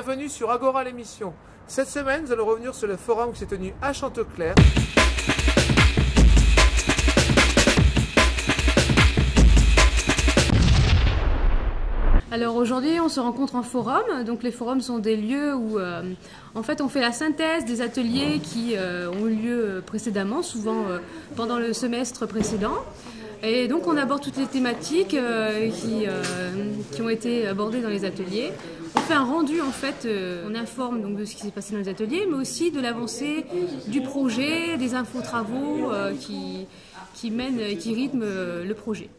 Bienvenue sur Agora l'émission. Cette semaine, nous allons revenir sur le forum qui s'est tenu à Chanteclair. Alors aujourd'hui, on se rencontre en forum. Donc les forums sont des lieux où en fait on fait la synthèse des ateliers qui ont eu lieu précédemment, souvent pendant le semestre précédent. Et donc on aborde toutes les thématiques qui ont été abordées dans les ateliers. On fait un rendu en fait, on informe donc de ce qui s'est passé dans les ateliers, mais aussi de l'avancée du projet, des infos travaux qui mènent et qui rythment le projet.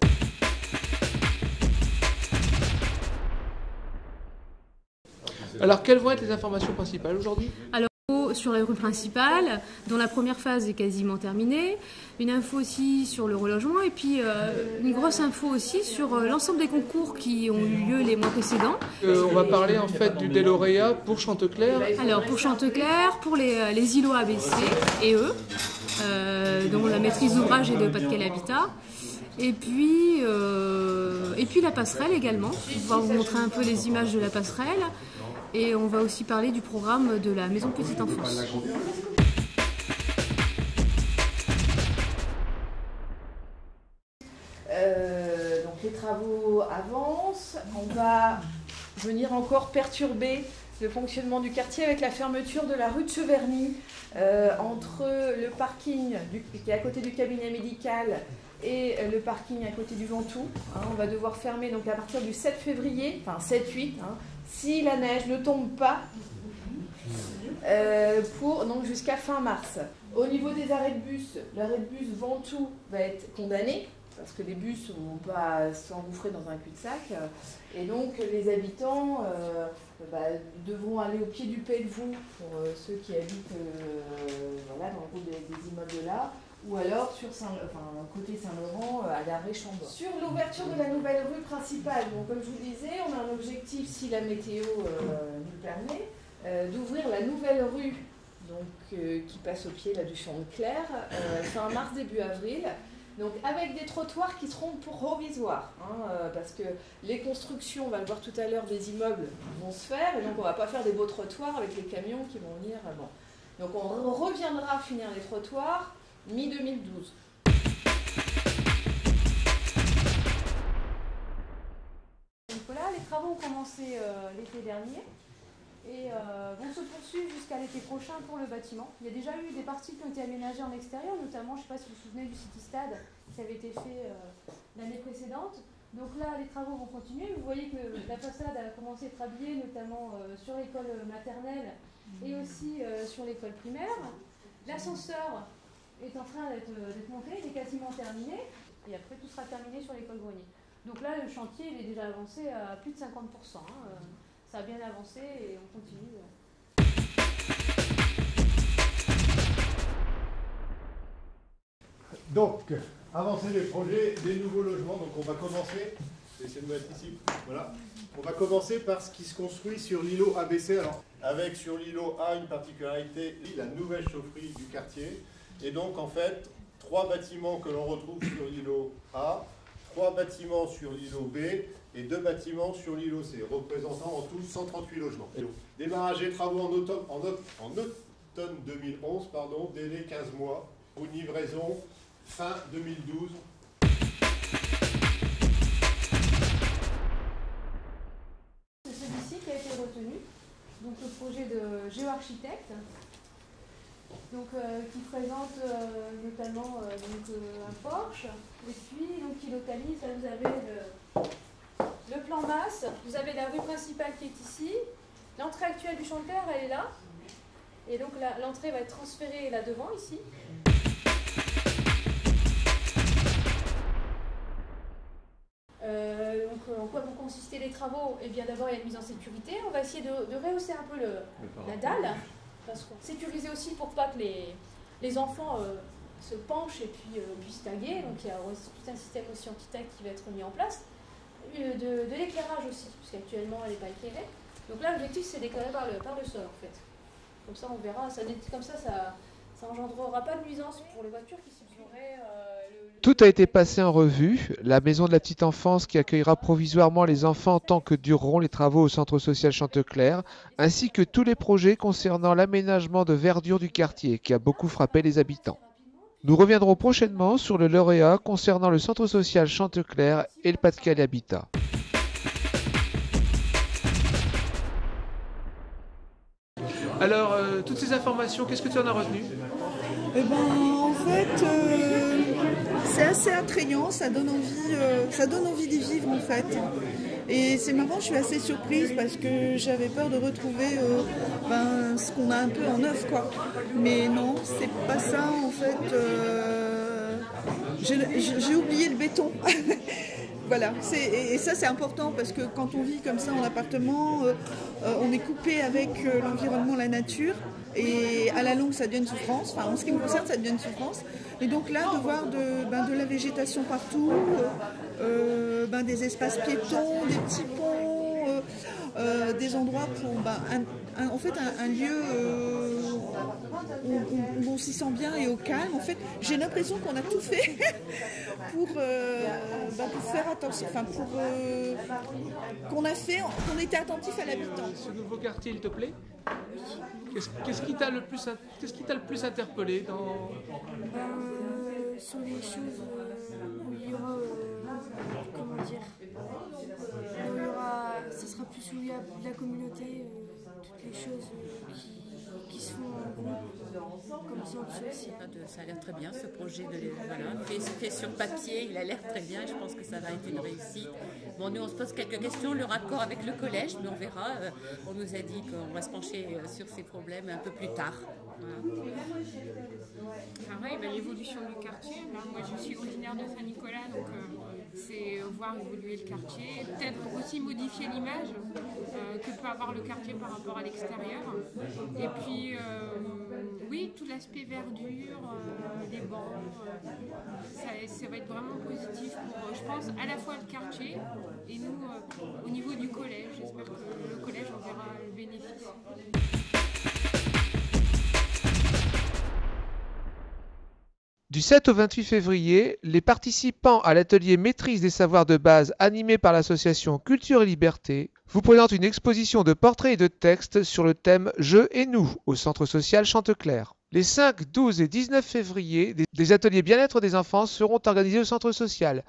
Alors, quelles vont être les informations principales aujourd'hui ? Alors, sur la rue principale, dont la première phase est quasiment terminée, une info aussi sur le relogement et puis une grosse info aussi sur l'ensemble des concours qui ont eu lieu les mois précédents. On va parler en fait du lauréat pour Chanteclair. Alors pour Chanteclair, pour les îlots ABC et eux, dont la maîtrise d'ouvrage est de Pas-de-Calais Habitat. Et puis la passerelle également. On va vous montrer un peu les images de la passerelle. Et on va aussi parler du programme de la maison petite enfance. Donc les travaux avancent. On va venir encore perturber le fonctionnement du quartier avec la fermeture de la rue de Cheverny entre le parking qui est à côté du cabinet médical et le parking à côté du Ventoux. On va devoir fermer donc à partir du 7 février, enfin 7-8, si la neige ne tombe pas, donc jusqu'à fin mars. Au niveau des arrêts de bus, l'arrêt de bus Ventoux va être condamné, parce que les bus ne vont pas s'engouffrer dans un cul-de-sac. Et donc les habitants devront aller au pied du Pelvoux, pour ceux qui habitent dans le groupe des immeubles là, ou alors sur côté Saint-Laurent à l'arrêt Chambord. Sur l'ouverture de la nouvelle rue principale, donc comme je vous disais, on a un objectif, si la météo nous le permet, d'ouvrir la nouvelle rue qui passe au pied là, du Chanteclair, fin mars, début avril. Donc avec des trottoirs qui seront provisoires, parce que les constructions, on va le voir tout à l'heure, des immeubles vont se faire, et donc on ne va pas faire des beaux trottoirs avec les camions qui vont venir. Donc on reviendra finir les trottoirs mi-2012. Donc voilà, les travaux ont commencé l'été dernier et vont se poursuivre jusqu'à l'été prochain pour le bâtiment. Il y a déjà eu des parties qui ont été aménagées en extérieur, notamment, je ne sais pas si vous vous souvenez du City Stade qui avait été fait l'année précédente. Donc là, les travaux vont continuer. Vous voyez que la façade a commencé à être habillée, notamment sur l'école maternelle et aussi sur l'école primaire. L'ascenseur est en train d'être monté, il est quasiment terminé, et après tout sera terminé sur l'école Grenier. Donc là, le chantier il est déjà avancé à plus de 50%. Ça a bien avancé et on continue. Donc, avancer les projets, des nouveaux logements. Donc on va commencer, essayez de mettre ici, voilà. On va commencer par ce qui se construit sur l'îlot ABC. Alors, avec sur l'îlot A une particularité, la nouvelle chaufferie du quartier. Et donc en fait, 3 bâtiments que l'on retrouve sur l'îlot A, 3 bâtiments sur l'îlot B et 2 bâtiments sur l'îlot C, représentant en tout 138 logements. Démarrage des travaux en automne 2011, délai 15 mois, pour une livraison fin 2012. C'est celui-ci qui a été retenu, donc le projet de géoarchitecte. Donc, qui présente notamment un porche, et puis qui localise, là vous avez le plan masse, vous avez la rue principale qui est ici, l'entrée actuelle du Chanteclair elle est là, et donc l'entrée va être transférée là devant ici. En quoi vont consister les travaux? Eh bien d'abord il y a une mise en sécurité, on va essayer de rehausser un peu la dalle. Parce qu'on sécurisé aussi pour pas que les enfants se penchent et puis puissent taguer. Donc il y a tout un système aussi anti-tag qui va être mis en place. De l'éclairage aussi, parce qu'actuellement elle n'est pas éclairée. Donc là l'objectif c'est d'éclairer par le sol en fait. Comme ça on verra, ça engendrera pas de nuisance pour les voitures qui se Tout a été passé en revue. La maison de la petite enfance qui accueillera provisoirement les enfants tant que dureront les travaux au centre social Chanteclair, ainsi que tous les projets concernant l'aménagement de verdure du quartier qui a beaucoup frappé les habitants. Nous reviendrons prochainement sur le lauréat concernant le centre social Chanteclair et le Pas-de-Calais Habitat. Alors, toutes ces informations, qu'est-ce que tu en as retenu? Eh ben, en fait, c'est assez attrayant, ça donne envie d'y vivre en fait. Et c'est marrant, je suis assez surprise parce que j'avais peur de retrouver ce qu'on a un peu en neuf, quoi. Mais non, c'est pas ça en fait. J'ai oublié le béton. Voilà, et ça c'est important parce que quand on vit comme ça en appartement, on est coupé avec l'environnement, la nature, et à la longue ça devient une souffrance, enfin en ce qui me concerne ça devient une souffrance. Et donc là de voir de la végétation partout, des espaces piétons, des petits ponts, des endroits pour en fait un lieu où on s'y sent bien et au calme. En fait, j'ai l'impression qu'on a tout fait pour faire attention, qu'on était attentif à l'habitant. Ce nouveau quartier, il te plaît? Qu'est-ce qui t'a le plus interpellé dans... Sur les choses où il y aura, ça sera plus où il y a de la communauté, toutes les choses qui se font en groupe, comme ça aussi. Ça a l'air très bien ce projet, fait sur papier, il a l'air très bien, je pense que ça va être une réussite. Bon, nous on se pose quelques questions, le raccord avec le collège, mais on verra. On nous a dit qu'on va se pencher sur ces problèmes un peu plus tard. Voilà. Pareil, l'évolution du quartier. Moi, je suis originaire de Saint-Nicolas, donc c'est voir évoluer le quartier, peut-être aussi modifier l'image que peut avoir le quartier par rapport à l'extérieur. Et puis, oui, tout l'aspect verdure, les bancs, ça va être vraiment positif pour, je pense, à la fois le quartier et nous, au niveau du collège. J'espère que le collège en verra le bénéfice. Du 7 au 28 février, les participants à l'atelier Maîtrise des savoirs de base animé par l'association Culture et Liberté vous présentent une exposition de portraits et de textes sur le thème « Je et nous » au centre social Chanteclair. Les 5, 12 et 19 février, des ateliers bien-être des enfants seront organisés au centre social.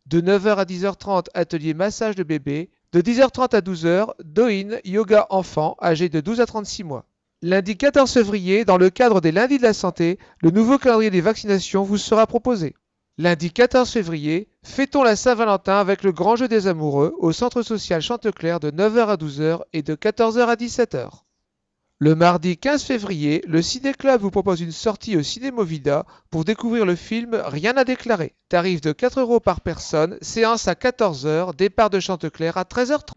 De 9h à 10h30, atelier massage de bébé. De 10h30 à 12h, Doin, yoga enfant, âgé de 12 à 36 mois. Lundi 14 février, dans le cadre des lundis de la santé, le nouveau calendrier des vaccinations vous sera proposé. Lundi 14 février, fêtons la Saint-Valentin avec le grand jeu des amoureux au centre social Chanteclair de 9h à 12h et de 14h à 17h. Le mardi 15 février, le Ciné Club vous propose une sortie au Ciné Movida pour découvrir le film Rien à déclarer. Tarif de 4 € par personne, séance à 14h, départ de Chanteclair à 13h30.